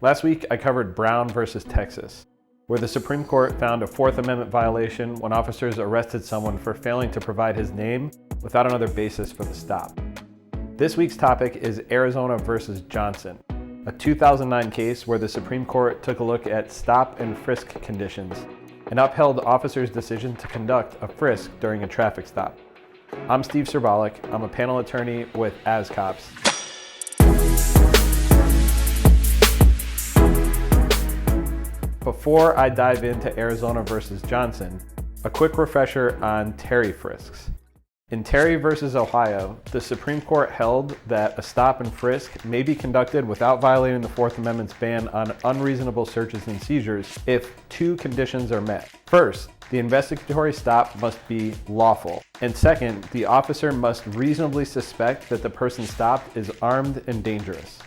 Last week, I covered Brown versus Texas, where the Supreme Court found a Fourth Amendment violation when officers arrested someone for failing to provide his name without another basis for the stop. This week's topic is Arizona versus Johnson, a 2009 case where the Supreme Court took a look at stop and frisk conditions and upheld officers' decision to conduct a frisk during a traffic stop. I'm Steve Cerbalic. I'm a panel attorney with As Cops. Before I dive into Arizona versus Johnson, a quick refresher on Terry frisks. In Terry versus Ohio, the Supreme Court held that a stop and frisk may be conducted without violating the Fourth Amendment's ban on unreasonable searches and seizures if two conditions are met. First, the investigatory stop must be lawful. And second, the officer must reasonably suspect that the person stopped is armed and dangerous.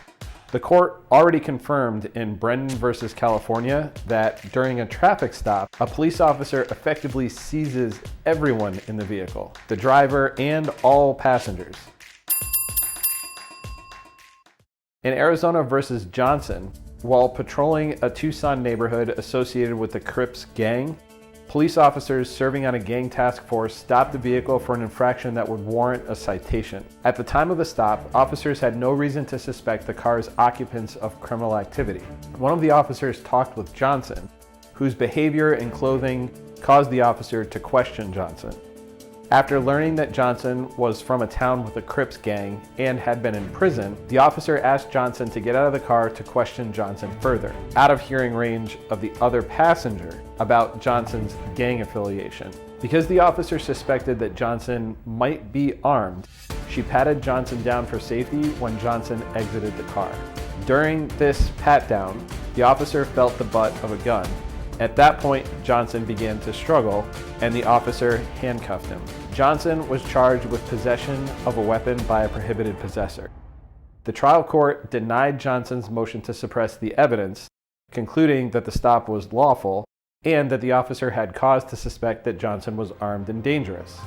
The court already confirmed in Brendan versus California that during a traffic stop, a police officer effectively seizes everyone in the vehicle, the driver and all passengers. In Arizona versus Johnson, while patrolling a Tucson neighborhood associated with the Crips gang, police officers serving on a gang task force stopped the vehicle for an infraction that would warrant a citation. At the time of the stop, officers had no reason to suspect the car's occupants of criminal activity. One of the officers talked with Johnson, whose behavior and clothing caused the officer to question Johnson. After learning that Johnson was from a town with a Crips gang and had been in prison, the officer asked Johnson to get out of the car to question Johnson further, out of hearing range of the other passenger about Johnson's gang affiliation. Because the officer suspected that Johnson might be armed, she patted Johnson down for safety when Johnson exited the car. During this pat-down, the officer felt the butt of a gun. At that point, Johnson began to struggle, and the officer handcuffed him. Johnson was charged with possession of a weapon by a prohibited possessor. The trial court denied Johnson's motion to suppress the evidence, concluding that the stop was lawful and that the officer had cause to suspect that Johnson was armed and dangerous.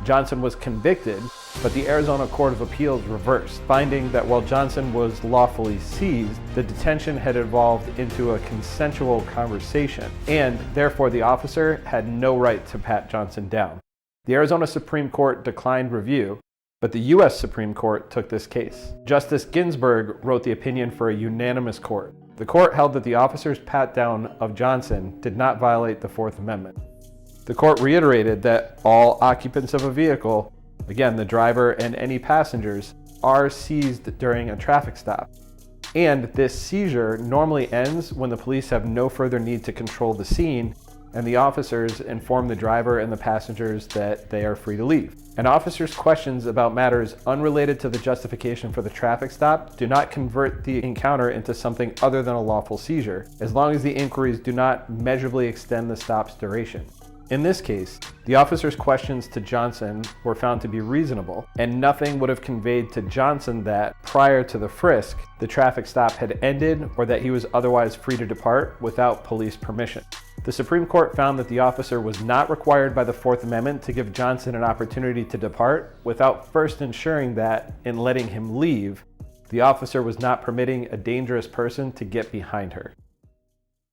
Johnson was convicted, but the Arizona Court of Appeals reversed, finding that while Johnson was lawfully seized, the detention had evolved into a consensual conversation, and therefore the officer had no right to pat Johnson down. The Arizona Supreme Court declined review, but the U.S. Supreme Court took this case. Justice Ginsburg wrote the opinion for a unanimous court. The court held that the officer's pat-down of Johnson did not violate the Fourth Amendment. The court reiterated that all occupants of a vehicle, again the driver and any passengers, are seized during a traffic stop. And this seizure normally ends when the police have no further need to control the scene and the officers inform the driver and the passengers that they are free to leave. An officer's questions about matters unrelated to the justification for the traffic stop do not convert the encounter into something other than a lawful seizure, as long as the inquiries do not measurably extend the stop's duration. In this case, the officer's questions to Johnson were found to be reasonable, and nothing would have conveyed to Johnson that, prior to the frisk, the traffic stop had ended or that he was otherwise free to depart without police permission. The Supreme Court found that the officer was not required by the Fourth Amendment to give Johnson an opportunity to depart without first ensuring that, in letting him leave, the officer was not permitting a dangerous person to get behind her.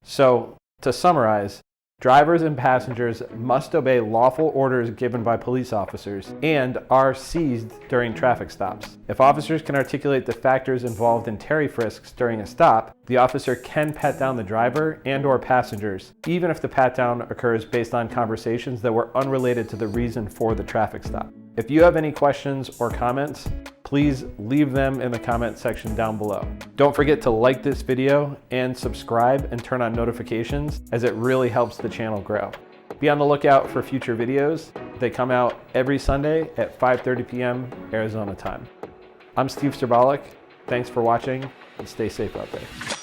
So, to summarize, drivers and passengers must obey lawful orders given by police officers and are seized during traffic stops. If officers can articulate the factors involved in Terry frisks during a stop, the officer can pat down the driver and/or passengers, even if the pat-down occurs based on conversations that were unrelated to the reason for the traffic stop. If you have any questions or comments, please leave them in the comment section down below. Don't forget to like this video and subscribe and turn on notifications, as it really helps the channel grow. Be on the lookout for future videos. They come out every Sunday at 5:30 p.m. Arizona time. I'm Steve Cerbalic. Thanks for watching and stay safe out there.